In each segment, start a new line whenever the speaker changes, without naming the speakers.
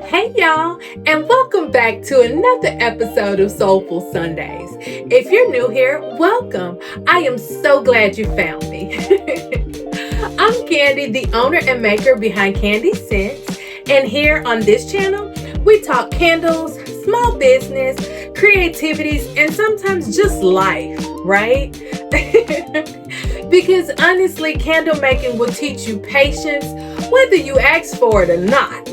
Hey y'all, and welcome back to another episode of Soulful Sundays. If you're new here, welcome. I am so glad you found me. I'm Candy, the owner and maker behind Candy Scents, and here on this channel, we talk candles, small business, creativities, and sometimes just life, right? Because honestly, candle making will teach you patience, whether you ask for it or not.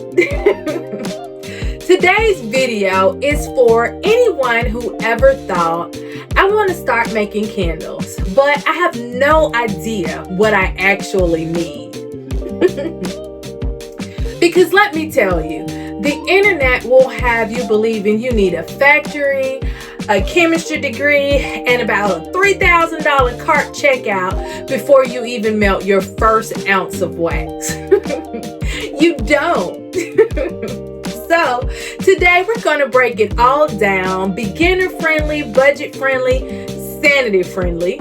Today's video is for anyone who ever thought, I want to start making candles, but I have no idea what I actually need. Because let me tell you, the internet will have you believing you need a factory, a chemistry degree, and about a $3,000 cart checkout before you even melt your first ounce of wax. You don't. So today we're going to break it all down, beginner friendly, budget friendly, sanity friendly.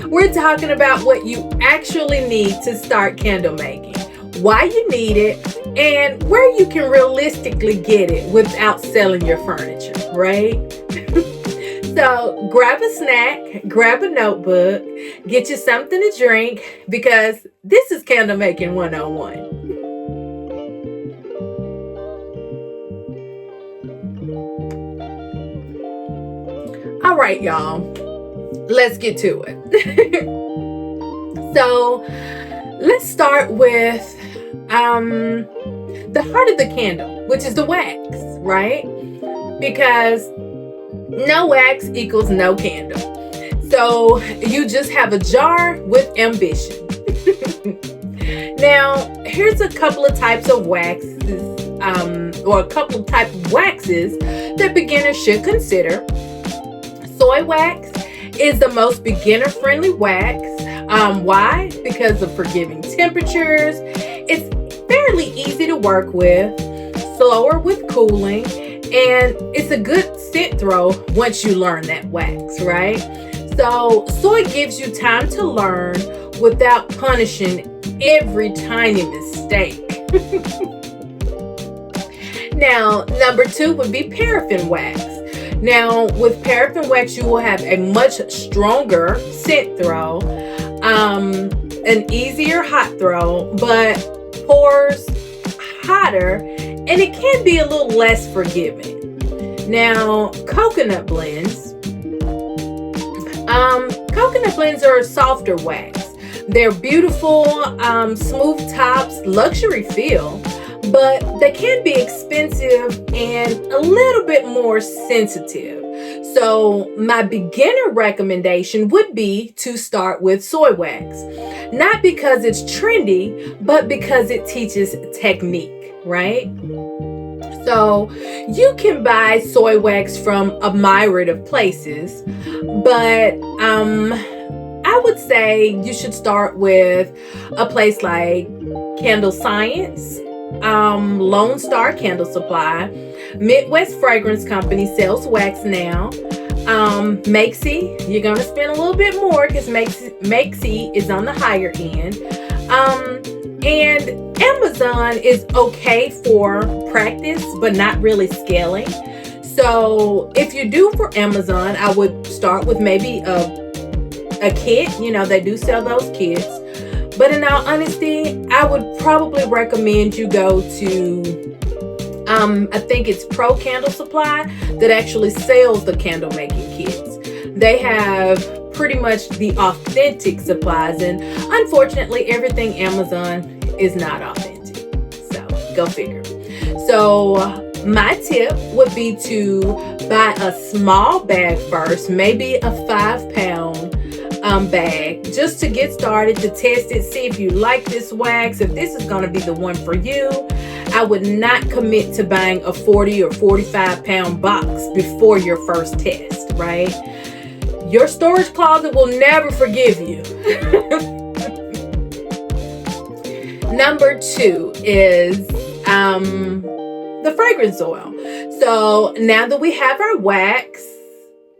We're talking about what you actually need to start candle making, why you need it, and where you can realistically get it without selling your furniture, right? So grab a snack, grab a notebook, get you something to drink, because this is Candle Making 101. All right, y'all, let's get to it. So let's start with the heart of the candle, which is the wax, right? Because no wax equals no candle. So you just have a jar with ambition. Now, here's a couple of types of waxes, or a couple of types of waxes that beginners should consider. Soy wax is the most beginner-friendly wax. Why? Because of forgiving temperatures. It's fairly easy to work with, slower with cooling, and it's a good scent throw once you learn that wax, right? So soy gives you time to learn without punishing every tiny mistake. Now, number 2 would be paraffin wax. Now, with paraffin wax, you will have a much stronger scent throw, an easier hot throw, but pours hotter, and it can be a little less forgiving. Now, coconut blends. Coconut blends are a softer wax. They're beautiful, smooth tops, luxury feel, but they can be expensive and a little bit more sensitive. So my beginner recommendation would be to start with soy wax. Not because it's trendy, but because it teaches technique, right? So you can buy soy wax from a myriad of places, but I would say you should start with a place like Candle Science, Lone Star Candle Supply, Midwest Fragrance Company sells wax now. Makesy, you're going to spend a little bit more because Makesy is on the higher end. And Amazon is okay for practice, but not really scaling. So if you do for Amazon, I would start with maybe a kit. You know, they do sell those kits. But in all honesty, I would probably recommend you go to, I think it's Pro Candle Supply that actually sells the candle making kits. They have pretty much the authentic supplies, and unfortunately, everything Amazon is not authentic. So go figure. So my tip would be to buy a small bag first, maybe a 5-pound bag, just to get started, to test it, see if you like this wax, if this is going to be the one for you. I would not commit to buying a 40 or 45-pound box before your first test, right? Your storage closet will never forgive you. Number 2 is the fragrance oil. So now that we have our wax,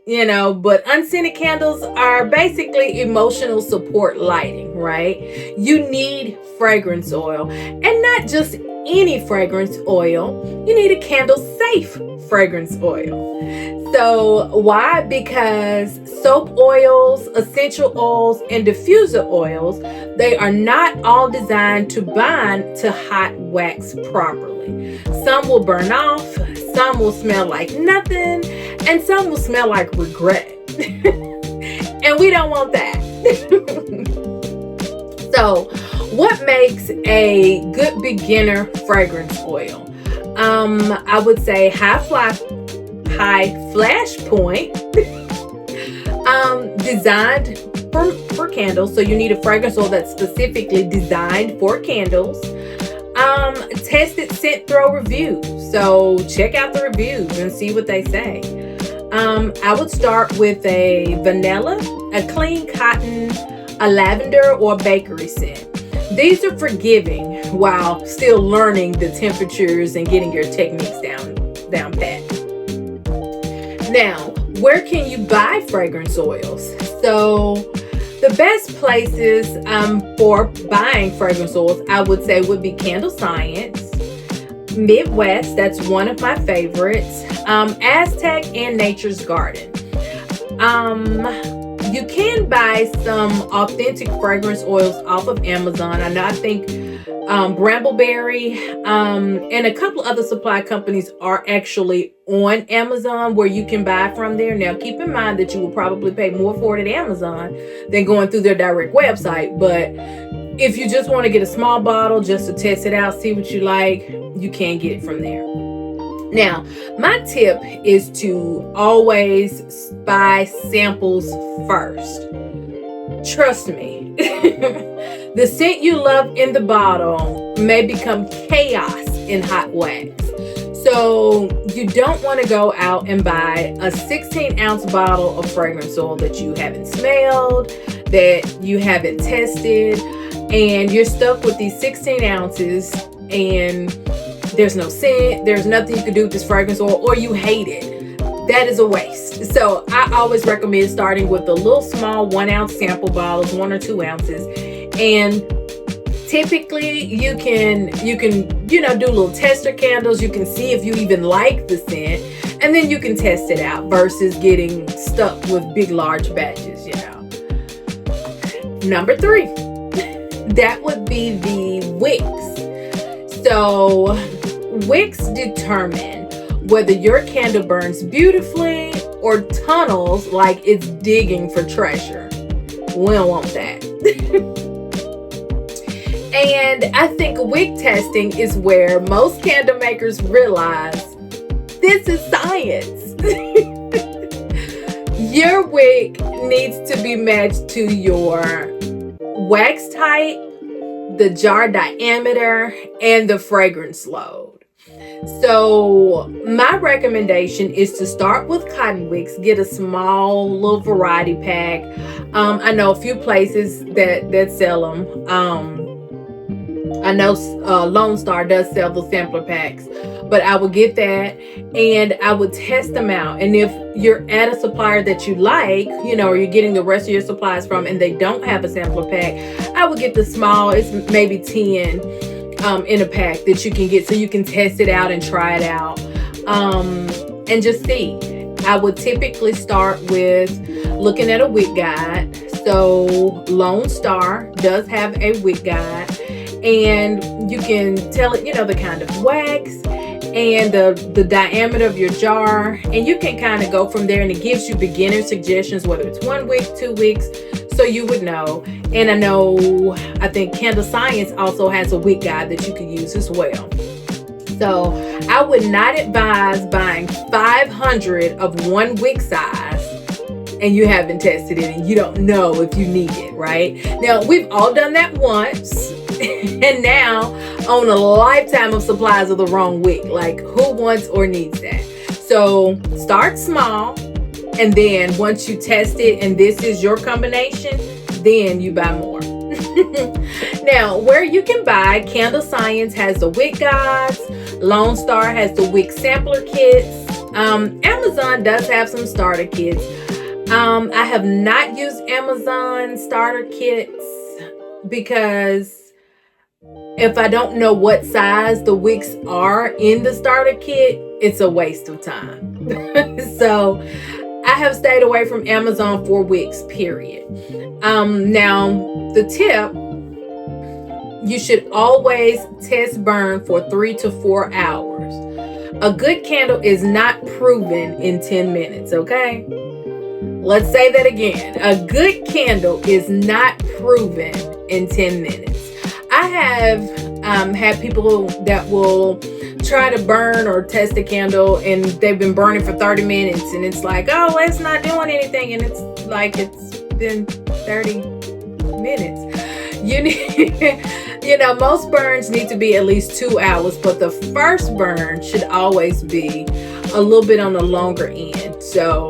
but unscented candles are basically emotional support lighting, right? You need fragrance oil, and not just any fragrance oil. You need a candle safe fragrance oil. So why? Because soap oils, essential oils, and diffuser oils, they are not all designed to bind to hot wax properly. Some will burn off, some will smell like nothing, and some will smell like regret. And we don't want that. So what makes a good beginner fragrance oil? I would say high flash point, designed for candles. So you need a fragrance oil that's specifically designed for candles. Tested scent throw reviews. So check out the reviews and see what they say. I would start with a vanilla, a clean cotton, a lavender, or bakery scent. These are forgiving while still learning the temperatures and getting your techniques down pat. Now, where can you buy fragrance oils? So the best places for buying fragrance oils, I would say, would be Candle Science, Midwest, that's one of my favorites, Aztec, and Nature's Garden. You can buy some authentic fragrance oils off of Amazon. I think Brambleberry and a couple other supply companies are actually on Amazon where you can buy from there. Now, keep in mind that you will probably pay more for it at Amazon than going through their direct website. But if you just want to get a small bottle just to test it out, see what you like, you can get it from there. Now, my tip is to always buy samples first. Trust me, the scent you love in the bottle may become chaos in hot wax. So you don't want to go out and buy a 16-ounce bottle of fragrance oil that you haven't smelled, that you haven't tested, and you're stuck with these 16 ounces and there's no scent, there's nothing you can do with this fragrance oil, or you hate it. That is a waste. So I always recommend starting with the little small 1-ounce sample bottles, 1 or 2 ounces. And typically you can do little tester candles. You can see if you even like the scent, and then you can test it out versus getting stuck with big, large batches, Number 3, that would be the Wicks. So Wicks determine whether your candle burns beautifully or tunnels like it's digging for treasure. We don't want that. And I think wick testing is where most candle makers realize this is science. Your wick needs to be matched to your wax type, the jar diameter, and the fragrance load. So my recommendation is to start with cotton wicks. Get a small little variety pack. I know a few places that sell them. I know Lone Star does sell the sampler packs, but I would get that and I would test them out. And if you're at a supplier that you like, or you're getting the rest of your supplies from and they don't have a sampler pack, I would get the small, it's maybe 10 in a pack that you can get so you can test it out and try it out and just see. I would typically start with looking at a wick guide. So Lone Star does have a wick guide, and you can tell it, the kind of wax and the diameter of your jar, and you can kind of go from there, and it gives you beginner suggestions, whether it's 1 wick, 2 wicks, so you would know. And I think Candle Science also has a wick guide that you can use as well. So I would not advise buying 500 of 1 wick size and you haven't tested it and you don't know if you need it, right? Now, we've all done that once and now own a lifetime of supplies of the wrong wick. Like, who wants or needs that? So start small, and then once you test it and this is your combination, then you buy more. Now, where you can buy, Candle Science has the wick guides, Lone Star has the wick sampler kits, Amazon does have some starter kits. I have not used Amazon starter kits because if I don't know what size the wicks are in the starter kit, it's a waste of time. So I have stayed away from Amazon for wicks, period. Now, the tip, you should always test burn for 3 to 4 hours. A good candle is not proven in 10 minutes, okay? Let's say that again. A good candle is not proven in 10 minutes. I have had people that will try to burn or test a candle and they've been burning for 30 minutes and it's like, oh, it's not doing anything. And it's like, it's been 30 minutes. You need, most burns need to be at least 2 hours, but the first burn should always be a little bit on the longer end. So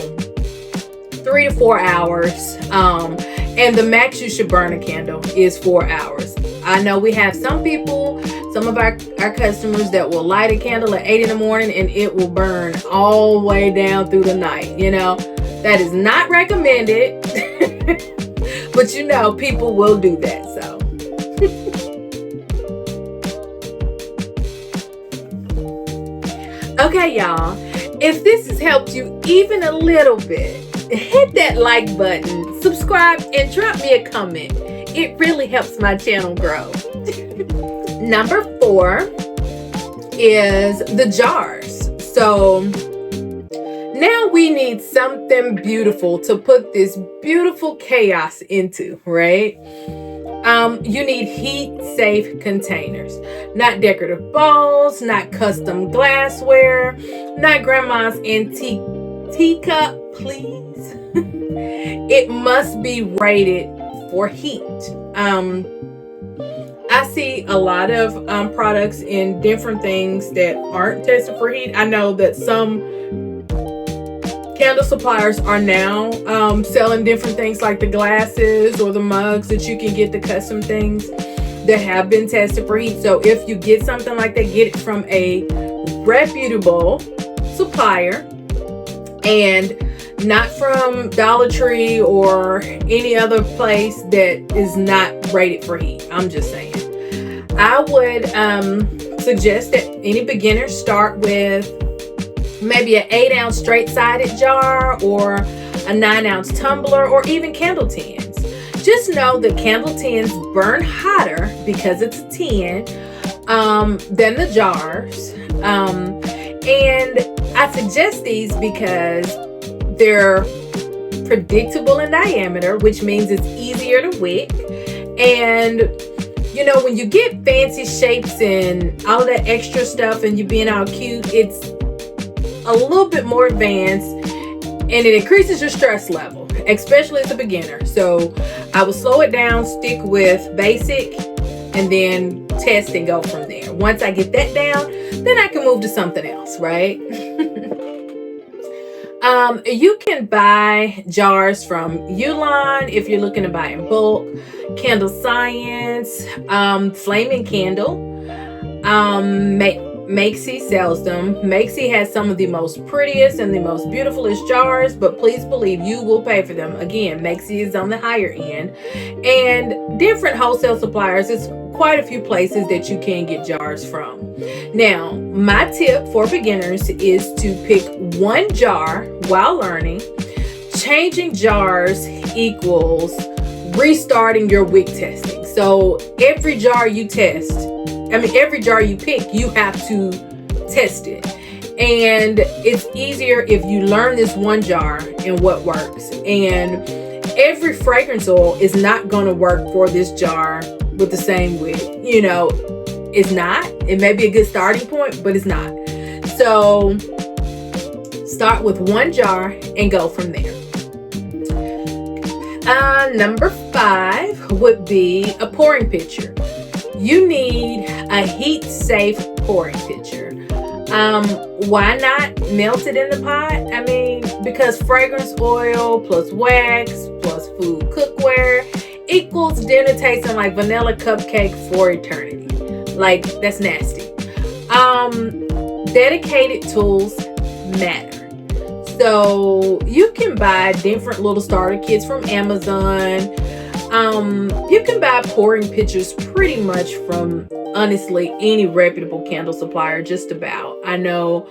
3 to 4 hours. And the max you should burn a candle is 4 hours. I know we have some people, some of our customers that will light a candle at 8 in the morning and it will burn all the way down through the night. That is not recommended. But people will do that. So okay, y'all. If this has helped you even a little bit, hit that like button, subscribe, and drop me a comment. It really helps my channel grow. Number 4 is the jars. So now we need something beautiful to put this beautiful chaos into, right? You need heat-safe containers. Not decorative bowls, not custom glassware, not grandma's antique teacup, please. It must be rated for heat. I see a lot of products in different things that aren't tested for heat. I know that some candle suppliers are now selling different things like the glasses or the mugs that you can get, the custom things that have been tested for heat. So if you get something like that, get it from a reputable supplier and not from Dollar Tree or any other place that is not rated for heat. I'm just saying. I would suggest that any beginners start with maybe an 8-ounce straight-sided jar or a 9-ounce tumbler or even candle tins. Just know that candle tins burn hotter because it's a tin than the jars. And I suggest these because they're predictable in diameter, which means it's easier to wick. And when you get fancy shapes and all that extra stuff and you being all cute, it's a little bit more advanced and it increases your stress level, especially as a beginner. So I would slow it down, stick with basic, and then test and go from there. Once I get that down, then I can move to something else, right? You can buy jars from Uline if you're looking to buy in bulk. Candle Science, Flaming Candle, Makesy sells them. Makesy has some of the most prettiest and the most beautifulest jars, but please believe you will pay for them. Again, Makesy is on the higher end. And different wholesale suppliers, it's quite a few places that you can get jars from. Now, my tip for beginners is to pick one jar while learning. Changing jars equals restarting your wick testing. So every jar you every jar you pick, you have to test it. And it's easier if you learn this one jar and what works. And every fragrance oil is not going to work for this jar with the same wick. It's not. It may be a good starting point, but it's not. So start with one jar and go from there. Number 5 would be a pouring pitcher. You need a heat-safe pouring pitcher. Why not melt it in the pot? Because fragrance oil plus wax plus food cookware equals dinner tasting like vanilla cupcake for eternity. Like, that's nasty. Dedicated tools matter. So you can buy different little starter kits from Amazon. You can buy pouring pitchers pretty much from, honestly, any reputable candle supplier, just about. I know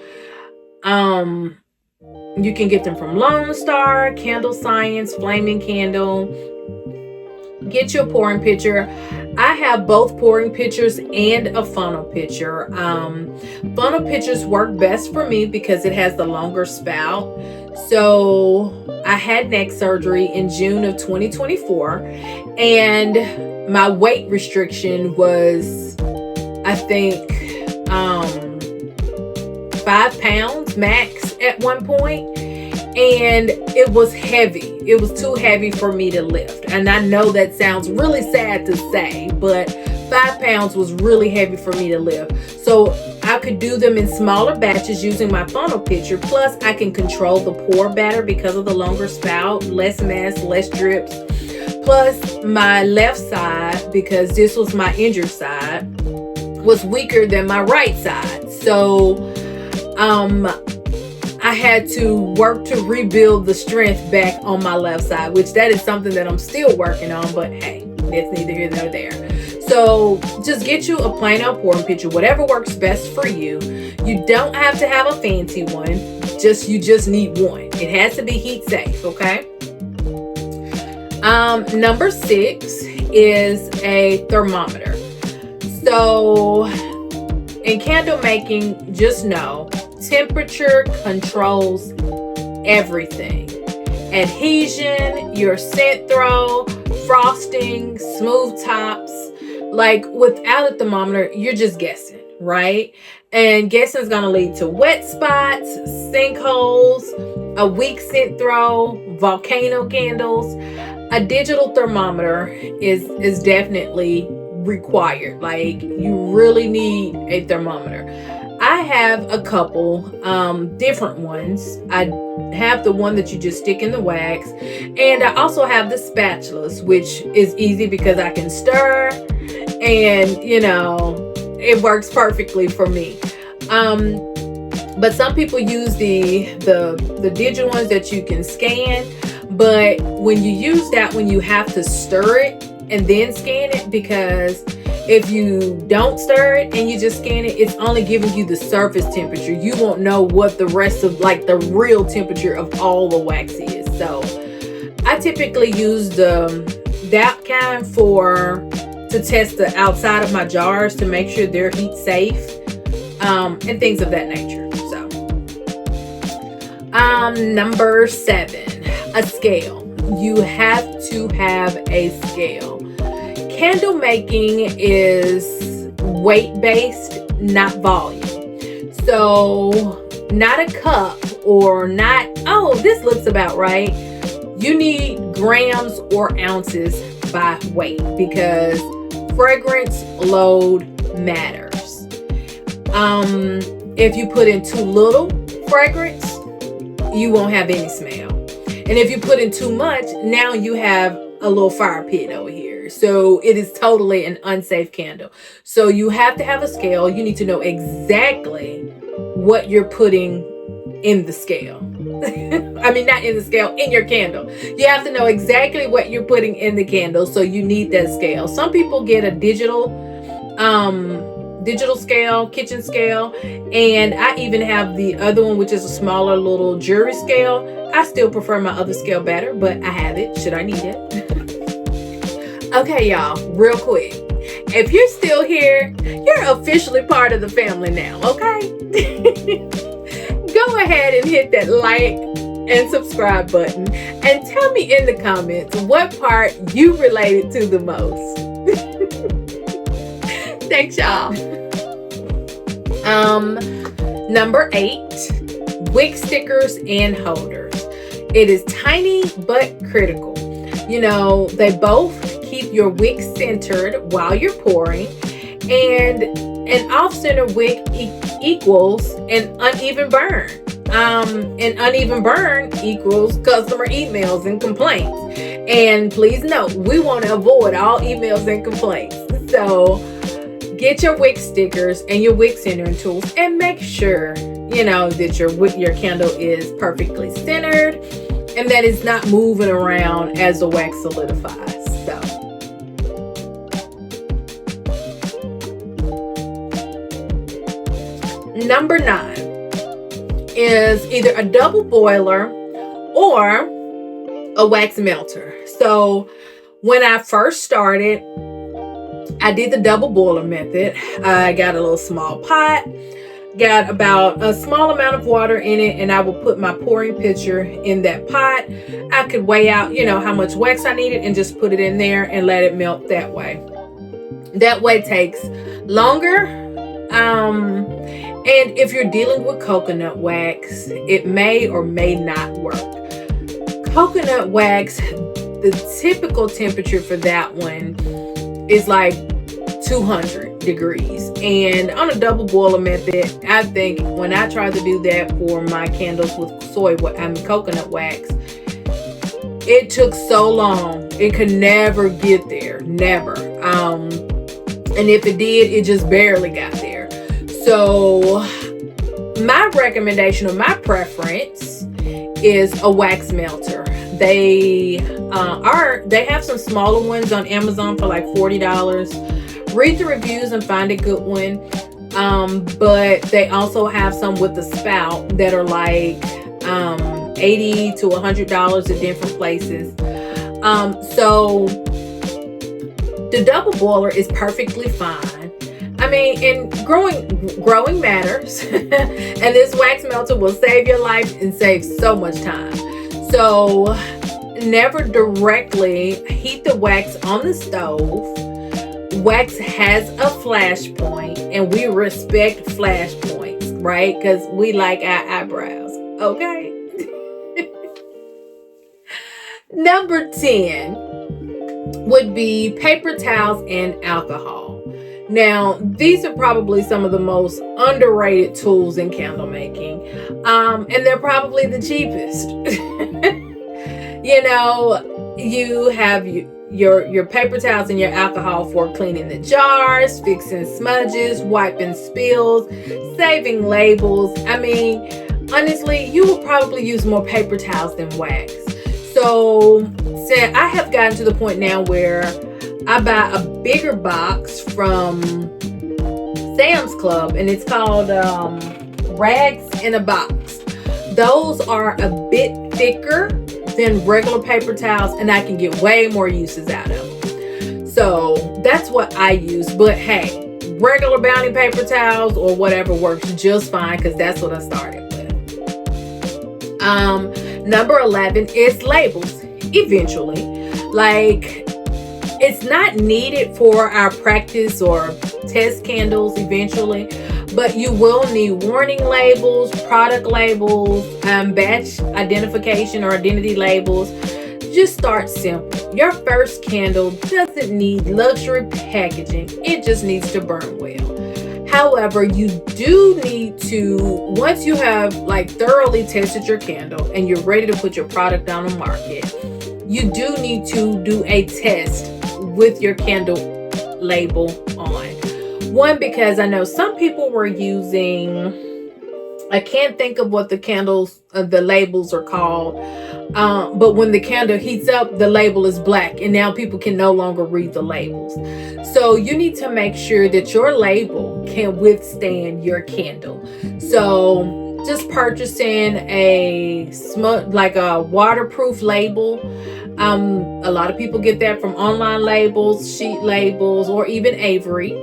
you can get them from Lone Star, Candle Science, Flaming Candle. Get your pouring pitcher. I have both pouring pitchers and a funnel pitcher. Funnel pitchers work best for me because it has the longer spout. So I had neck surgery in June of 2024, and my weight restriction was, I think, 5 pounds max at one point. And it was heavy. It was too heavy for me to lift. And I know that sounds really sad to say, but 5 pounds was really heavy for me to lift. So I could do them in smaller batches using my funnel pitcher. Plus, I can control the pour better because of the longer spout, less mess, less drips. Plus, my left side, because this was my injured side, was weaker than my right side. So, I had to work to rebuild the strength back on my left side, which that is something that I'm still working on, but hey, that's neither here nor there. So just get you a plain old pouring pitcher, whatever works best for you. You don't have to have a fancy one, you just need one. It has to be heat safe, okay? Number 6 is a thermometer. So in candle making, just know temperature controls everything. Adhesion, your scent throw, frosting, smooth tops. Like, without a thermometer, you're just guessing, right? And guessing is going to lead to wet spots, sinkholes, a weak scent throw, volcano candles. A digital thermometer is definitely required. Like, you really need a thermometer. I have a couple different ones. I have the one that you just stick in the wax, and I also have the spatulas, which is easy because I can stir, and it works perfectly for me. But some people use the digital ones that you can scan, but when you use that one, you have to stir it and then scan it, because if you don't stir it and you just scan it, it's only giving you the surface temperature. You won't know what the rest of, like, the real temperature of all the wax is. So I typically use that kind to test the outside of my jars to make sure they're heat safe, and things of that nature. So number 7, a scale. You have to have a scale. Candle making is weight-based, not volume. So not a cup or not, oh, this looks about right. You need grams or ounces by weight, because fragrance load matters. If you put in too little fragrance, you won't have any smell. And if you put in too much, now you have a little fire pit over here. So it is totally an unsafe candle. So you have to have a scale. You need to know exactly what you're putting in the scale. I mean, not in the scale, in your candle. You have to know exactly what you're putting in the candle. So you need that scale. Some people get a digital scale, kitchen scale, and I even have the other one, which is a smaller little jewelry scale. I still prefer my other scale better, but I have it should I need it. Okay, y'all, real quick, if you're still here, you're officially part of the family now, okay? Go ahead and hit that like and subscribe button, and tell me in the comments what part you related to the most. Thanks, y'all. Number 8, wick stickers and holders. It is tiny but critical. They both keep your wick centered while you're pouring, and an off-center wick equals an uneven burn. An uneven burn equals customer emails and complaints. And please note, we want to avoid all emails and complaints. So get your Wicks stickers and your Wicks centering tools, and make sure, that your candle is perfectly centered and that it's not moving around as the wax solidifies. So, number 9 is either a double boiler or a wax melter. So when I first started, I did the double boiler method. I got a little small pot, got about a small amount of water in it, and I would put my pouring pitcher in that pot. I could weigh out, how much wax I needed and just put it in there and let it melt that way. That way it takes longer. And if you're dealing with coconut wax, it may or may not work. Coconut wax, the typical temperature for that one is like 200 degrees. And on a double boiler method, I think when I tried to do that for my candles with coconut wax, it took so long. It could never get there. Never. And if it did, it just barely got there. So my recommendation or my preference is a wax melter. They have some smaller ones on Amazon for like $40. Read the reviews and find a good one. But they also have some with the spout that are like $80 to $100 at different places. So the double boiler is perfectly fine. I mean, and growing matters. And this wax melter will save your life and save so much time. So never directly heat the wax on the stove. Wax has a flash point, and we respect flash points, right? Because we like our eyebrows, okay? Number 10 would be paper towels and alcohol. Now, these are probably some of the most underrated tools in candle making, and they're probably the cheapest. You have your paper towels and your alcohol for cleaning the jars, fixing smudges, wiping spills, saving labels. I mean, honestly, you will probably use more paper towels than wax. So I have gotten to the point now where I buy a bigger box from Sam's Club, and it's called Rags in a Box. Those are a bit thicker than regular paper towels, and I can get way more uses out of them. So that's what I use. But hey, regular Bounty paper towels or whatever works just fine, because that's what I started with. Number 11 is labels. Eventually, like, it's not needed for our practice or test candles eventually, but you will need warning labels, product labels, batch identification or identity labels. Just start simple. Your first candle doesn't need luxury packaging. It just needs to burn well. However, you do need to, once you have like thoroughly tested your candle and you're ready to put your product on the market, you do need to do a test with your candle label on. One, because I know some people were using, I can't think of what the candles, the labels are called, but when the candle heats up, the label is black, and now people can no longer read the labels. So you need to make sure that your label can withstand your candle. So just purchasing a waterproof label. A lot of people get that from online labels, sheet labels, or even Avery,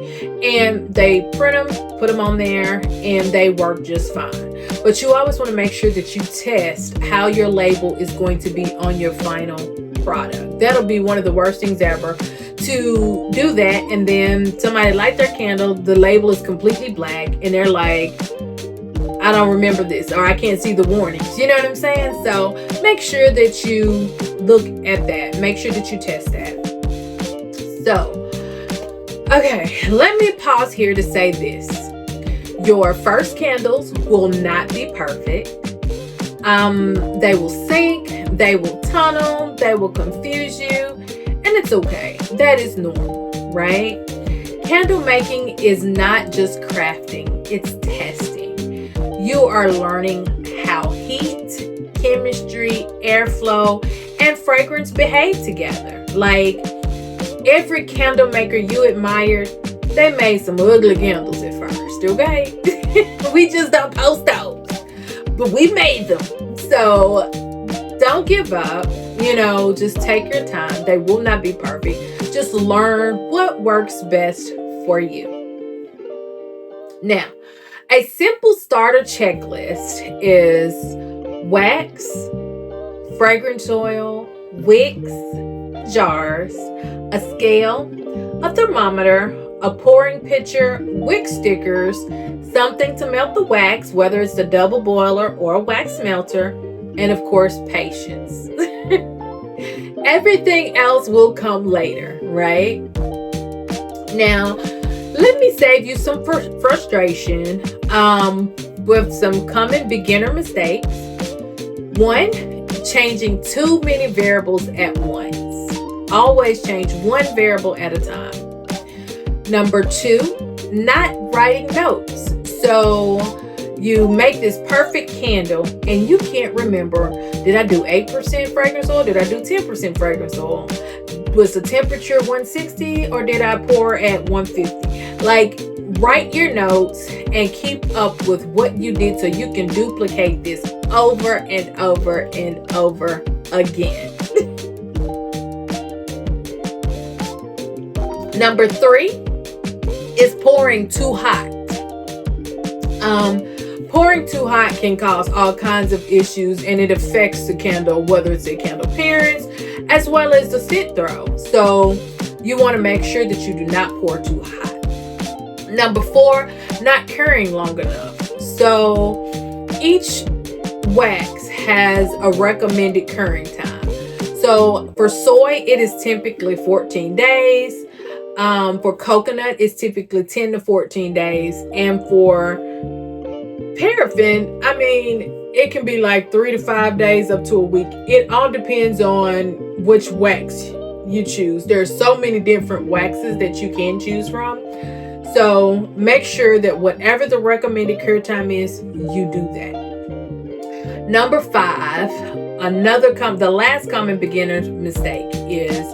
and they print them, put them on there, and they work just fine. But you always want to make sure that you test how your label is going to be on your final product. That'll be one of the worst things ever, to do that, and then somebody light their candle, the label is completely black, and they're like, I don't remember this, or I can't see the warnings. You know what I'm saying? So make sure that you look at that. Make sure that you test that. So, okay, let me pause here to say this. Your first candles will not be perfect. They will sink, they will tunnel, they will confuse you, and it's okay. That is normal, right? Candle making is not just crafting, it's testing. You are learning how heat, chemistry, airflow, and fragrance behave together. Like every candle maker you admired, they made some ugly candles at first, okay? We just don't post those, but we made them. So don't give up. Just take your time. They will not be perfect. Just learn what works best for you. Now, a simple starter checklist is wax, fragrance oil, wicks, jars, a scale, a thermometer, a pouring pitcher, wick stickers, something to melt the wax, whether it's a double boiler or a wax melter, and of course, patience. Everything else will come later, right? Now, let me save you some frustration with some common beginner mistakes. 1, changing too many variables at once. Always change one variable at a time. Number 2, not writing notes. So you make this perfect candle and you can't remember, did I do 8% fragrance oil? Did I do 10% fragrance oil? Was the temperature 160 or did I pour at 150? Like, write your notes and keep up with what you did so you can duplicate this over and over and over again. Number 3 is pouring too hot. Pouring too hot can cause all kinds of issues, and it affects the candle, whether it's a candle appearance as well as the scent throw. So you want to make sure that you do not pour too hot. Number 4, not curing long enough. So each wax has a recommended curing time. So for soy, it is typically 14 days. For coconut, it's typically 10 to 14 days. And for paraffin, it can be like 3 to 5 days up to a week. It all depends on which wax you choose. There are so many different waxes that you can choose from. So make sure that whatever the recommended cure time is, you do that. Number 5, the last common beginner mistake is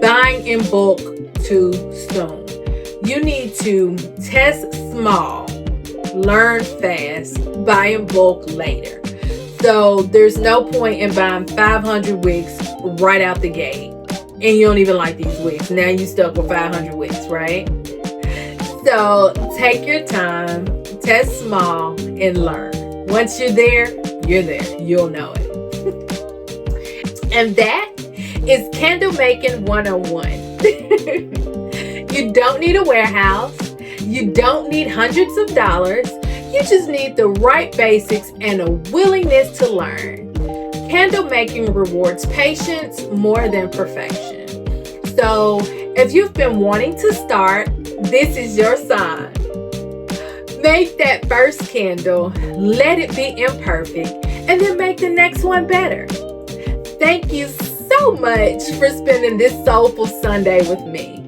buying in bulk too soon. You need to test small, learn fast, buy in bulk later. So there's no point in buying 500 wigs right out the gate. And you don't even like these wigs. Now you stuck with 500 wigs, right? So take your time, test small, and learn. Once you're there, you're there. You'll know it. And that is Candle Making 101. You don't need a warehouse. You don't need hundreds of dollars. You just need the right basics and a willingness to learn. Candle making rewards patience more than perfection. So if you've been wanting to start, this is your sign. Make that first candle, let it be imperfect, and then make the next one better. Thank you so much for spending this Soulful Sunday with me.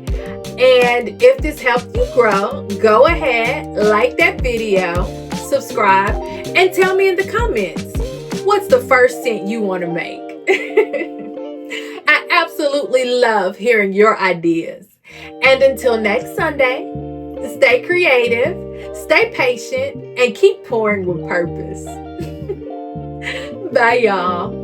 And if this helped you grow, go ahead, like that video, subscribe, and tell me in the comments, what's the first scent you want to make? I absolutely love hearing your ideas. And until next Sunday, stay creative, stay patient, and keep pouring with purpose. Bye, y'all.